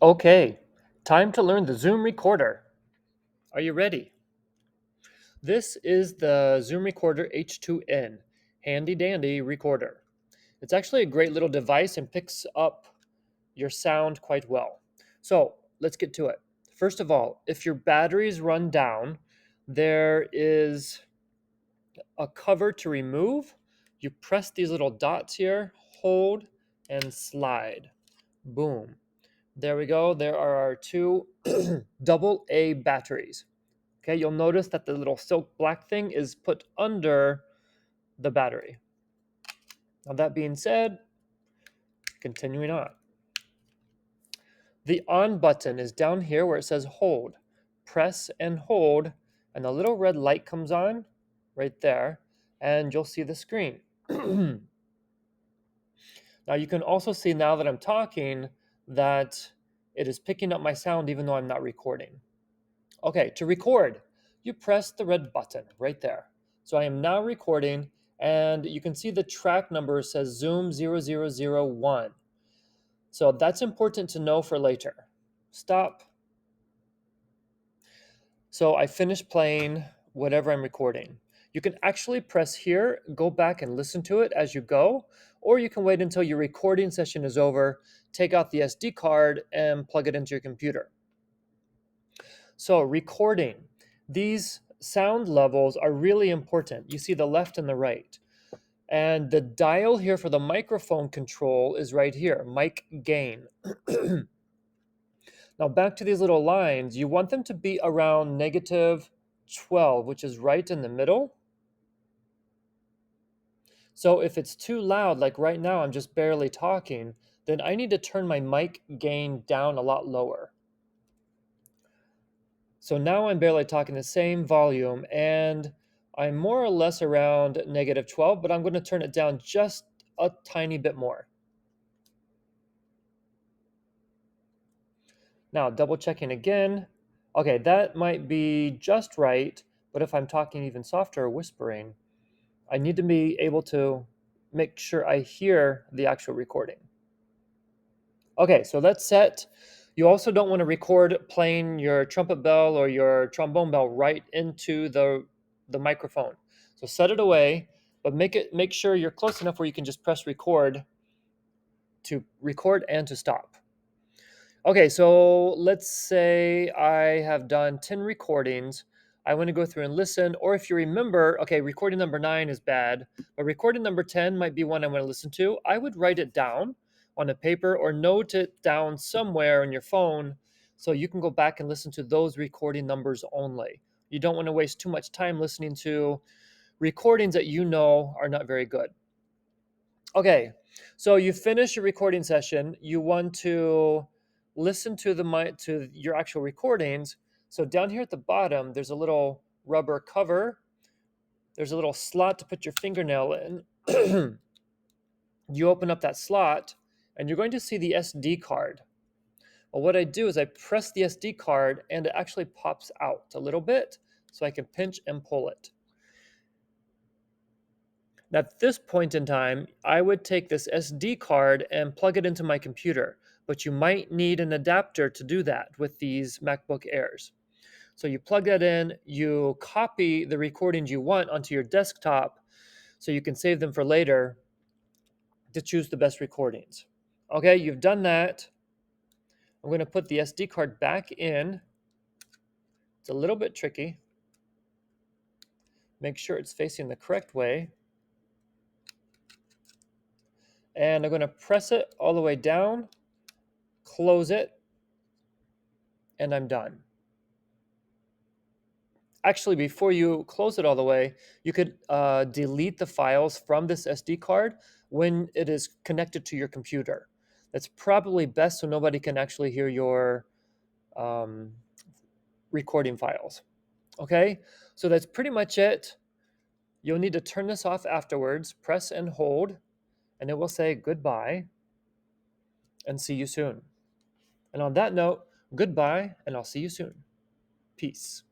Okay, time to learn the Zoom Recorder. Are you ready? This is the Zoom Recorder H2N, handy dandy recorder. It's actually a great little device and picks up your sound quite well. So let's get to it. First of all, if your batteries run down, there is a cover to remove. You press these little dots here, hold, and slide. Boom. There we go. There are our two double A batteries. Okay, you'll notice that the little silk black thing is put under the battery. Now, that being said, continuing on. The on button is down here where it says hold. Press and hold, and a little red light comes on right there, and you'll see the screen. Now, you can also see now that I'm talking that it is picking up my sound even though I'm not recording. Okay, to record, you press the red button right there. So I am now recording, and you can see the track number says Zoom 0001. So that's important to know for later. Stop. So I finished playing whatever I'm recording. You can actually press here, go back and listen to it as you go, or you can wait until your recording session is over, take out the SD card, and plug it into your computer. So recording, these sound levels are really important. You see the left and the right. And the dial here for the microphone control is right here, mic gain. Now back to these little lines, you want them to be around negative 12, which is right in the middle. So if it's too loud, like right now I'm just barely talking, then I need to turn my mic gain down a lot lower. So now I'm barely talking the same volume, and I'm more or less around negative 12, but I'm going to turn it down just a tiny bit more. Now, double checking again. Okay, that might be just right, but if I'm talking even softer or whispering, I need to be able to make sure I hear the actual recording. Okay, so that's set. You also don't want to record playing your trumpet bell or your trombone bell right into the microphone. So set it away, but make sure you're close enough where you can just press record to record and to stop. Okay, so let's say I have done 10 recordings. I want to go through and listen, or if you remember, okay, recording number 9 is bad, but recording number 10 might be one I want to listen to. I would write it down on a paper or note it down somewhere on your phone so you can go back and listen to those recording numbers only. You don't want to waste too much time listening to recordings that you know are not very good. Okay, so you finish your recording session. You want to listen to to your actual recordings. So down here at the bottom, there's a little rubber cover. There's a little slot to put your fingernail in. You open up that slot, and you're going to see the SD card. Well, what I do is I press the SD card, and it actually pops out a little bit, so I can pinch and pull it. Now, at this point in time, I would take this SD card and plug it into my computer, but you might need an adapter to do that with these MacBook Airs. So you plug that in, you copy the recordings you want onto your desktop so you can save them for later to choose the best recordings. Okay, you've done that. I'm going to put the SD card back in. It's a little bit tricky. Make sure it's facing the correct way. And I'm going to press it all the way down, close it, and I'm done. Actually, before you close it all the way, you could delete the files from this SD card when it is connected to your computer. That's probably best so nobody can actually hear your um, recording files. Okay, so that's pretty much it. You'll need to turn this off afterwards, press and hold, and it will say goodbye and see you soon. And on that note, goodbye, and I'll see you soon. Peace.